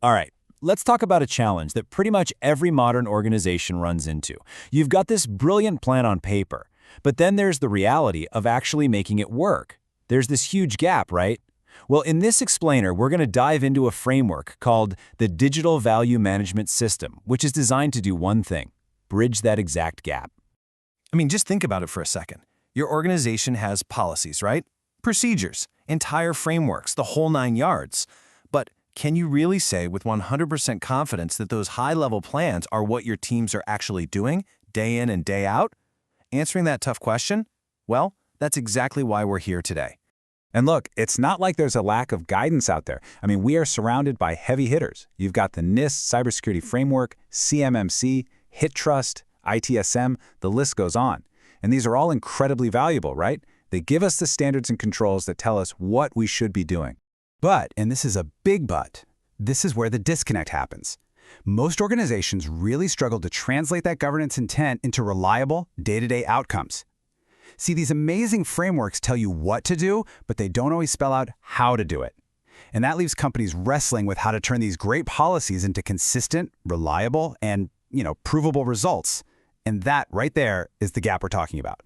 All right, let's talk about a challenge that pretty much every modern organization runs into. You've got this brilliant plan on paper, but then there's the reality of actually making it work. There's this huge gap, right? Well, in this explainer, we're going to dive into a framework called the Digital Value Management System, which is designed to do one thing: bridge that exact gap. I mean, just think about it for a second. Your organization has policies, right? Procedures, entire frameworks, the whole 9 yards. But can you really say with 100% confidence that those high-level plans are what your teams are actually doing, day in and day out? Answering that tough question? Well, that's exactly why we're here today. And look, it's not like there's a lack of guidance out there. I mean, we are surrounded by heavy hitters. You've got the NIST Cybersecurity Framework, CMMC, HITRUST, ITSM, the list goes on. And these are all incredibly valuable, right? They give us the standards and controls that tell us what we should be doing. But, and this is a big but, this is where the disconnect happens. Most organizations really struggle to translate that governance intent into reliable, day-to-day outcomes. See, these amazing frameworks tell you what to do, but they don't always spell out how to do it. And that leaves companies wrestling with how to turn these great policies into consistent, reliable, and, provable results. And that right there is the gap we're talking about.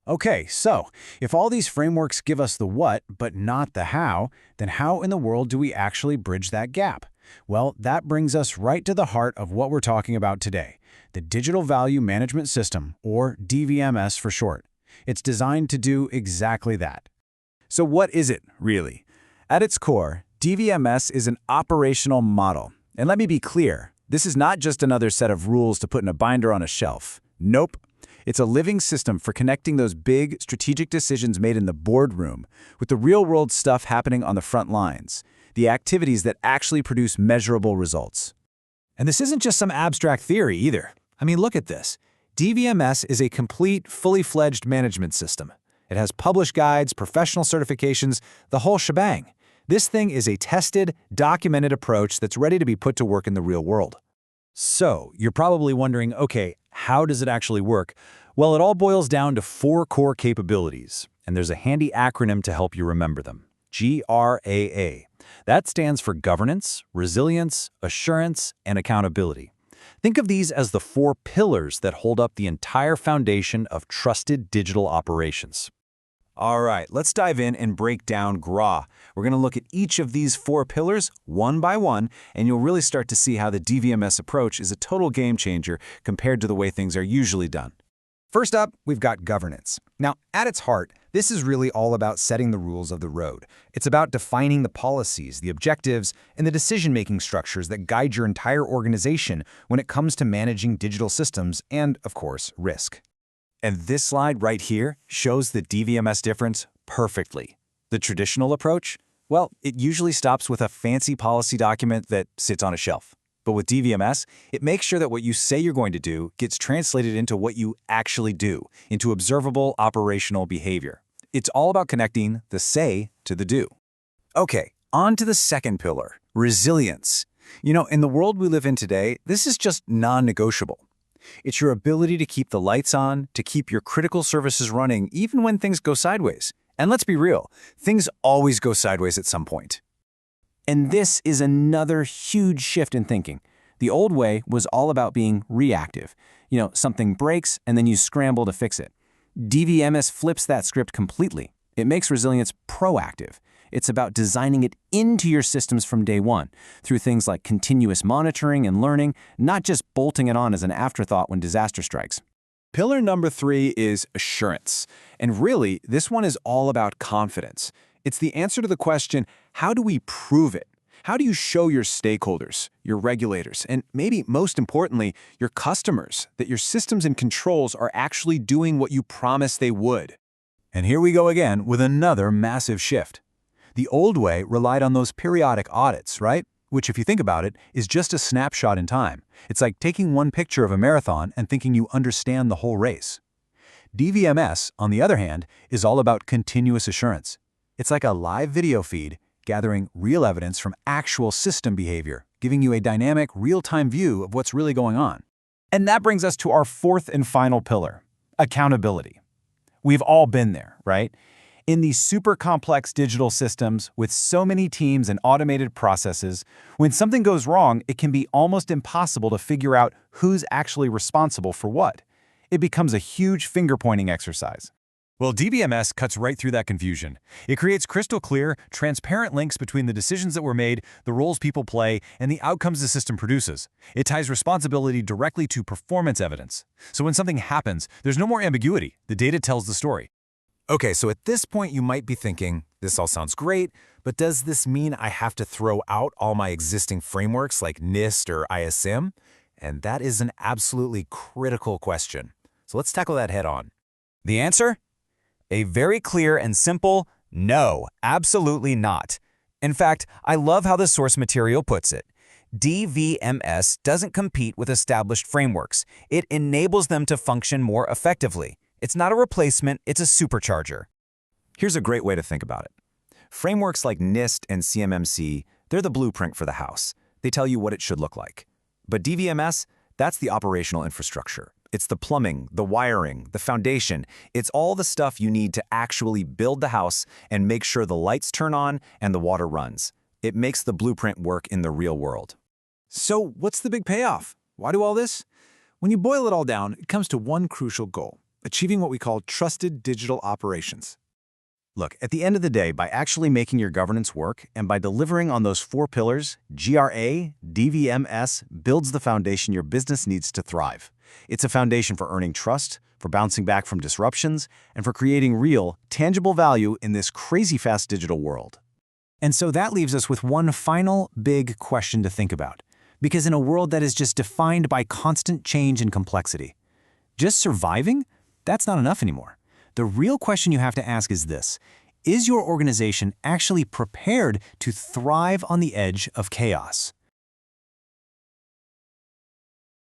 Okay, so if all these frameworks give us the what, but not the how, then how in the world do we actually bridge that gap? Well, that brings us right to the heart of what we're talking about today, the Digital Value Management System, or DVMS for short. It's designed to do exactly that. So what is it, really? At its core, DVMS is an operational model. And let me be clear, this is not just another set of rules to put in a binder on a shelf. Nope. It's a living system for connecting those big, strategic decisions made in the boardroom with the real-world stuff happening on the front lines, the activities that actually produce measurable results. And this isn't just some abstract theory either. I mean, look at this. DVMS is a complete, fully-fledged management system. It has published guides, professional certifications, the whole shebang. This thing is a tested, documented approach that's ready to be put to work in the real world. So, you're probably wondering, okay, how does it actually work? Well, it all boils down to 4 core capabilities, and there's a handy acronym to help you remember them: GRAA. That stands for governance, resilience, assurance, and accountability. Think of these as the 4 pillars that hold up the entire foundation of trusted digital operations. All right, let's dive in and break down GRAA. We're going to look at each of these 4 pillars one by one, and you'll really start to see how the DVMS approach is a total game changer compared to the way things are usually done. First up, we've got governance. Now, at its heart, this is really all about setting the rules of the road. It's about defining the policies, the objectives, and the decision-making structures that guide your entire organization when it comes to managing digital systems and, of course, risk. And this slide right here shows the DVMS difference perfectly. The traditional approach? Well, it usually stops with a fancy policy document that sits on a shelf. But with DVMS, it makes sure that what you say you're going to do gets translated into what you actually do, into observable operational behavior. It's all about connecting the say to the do. Okay, on to the second pillar, resilience. In the world we live in today, this is just non-negotiable. It's your ability to keep the lights on, to keep your critical services running even when things go sideways. And let's be real, things always go sideways at some point. And this is another huge shift in thinking. The old way was all about being reactive. Something breaks and then you scramble to fix it. DVMS flips that script completely. It makes resilience proactive. It's about designing it into your systems from day one, through things like continuous monitoring and learning, not just bolting it on as an afterthought when disaster strikes. Pillar number 3 is assurance. And really, this one is all about confidence. It's the answer to the question, how do we prove it? How do you show your stakeholders, your regulators, and maybe most importantly, your customers, that your systems and controls are actually doing what you promised they would? And here we go again with another massive shift. The old way relied on those periodic audits, right? Which, if you think about it, is just a snapshot in time. It's like taking one picture of a marathon and thinking you understand the whole race. DVMS, on the other hand, is all about continuous assurance. It's like a live video feed gathering real evidence from actual system behavior, giving you a dynamic, real-time view of what's really going on. And that brings us to our 4th and final pillar, accountability. We've all been there, right? In these super complex digital systems with so many teams and automated processes, when something goes wrong, it can be almost impossible to figure out who's actually responsible for what. It becomes a huge finger-pointing exercise. Well, DVMS cuts right through that confusion. It creates crystal clear, transparent links between the decisions that were made, the roles people play, and the outcomes the system produces. It ties responsibility directly to performance evidence. So when something happens, there's no more ambiguity. The data tells the story. Okay, so at this point you might be thinking, this all sounds great, but does this mean I have to throw out all my existing frameworks like NIST or ITSM? And that is an absolutely critical question. So let's tackle that head on. The answer? A very clear and simple no, absolutely not. In fact, I love how the source material puts it. DVMS doesn't compete with established frameworks. It enables them to function more effectively. It's not a replacement, it's a supercharger. Here's a great way to think about it. Frameworks like NIST and CMMC, they're the blueprint for the house. They tell you what it should look like. But DVMS, that's the operational infrastructure. It's the plumbing, the wiring, the foundation. It's all the stuff you need to actually build the house and make sure the lights turn on and the water runs. It makes the blueprint work in the real world. So what's the big payoff? Why do all this? When you boil it all down, it comes to one crucial goal: achieving what we call trusted digital operations. Look, at the end of the day, by actually making your governance work and by delivering on those 4 pillars, GRAA, DVMS builds the foundation your business needs to thrive. It's a foundation for earning trust, for bouncing back from disruptions, and for creating real, tangible value in this crazy fast digital world. And so that leaves us with one final big question to think about. Because in a world that is just defined by constant change and complexity, just surviving? That's not enough anymore. The real question you have to ask is this: is your organization actually prepared to thrive on the edge of chaos?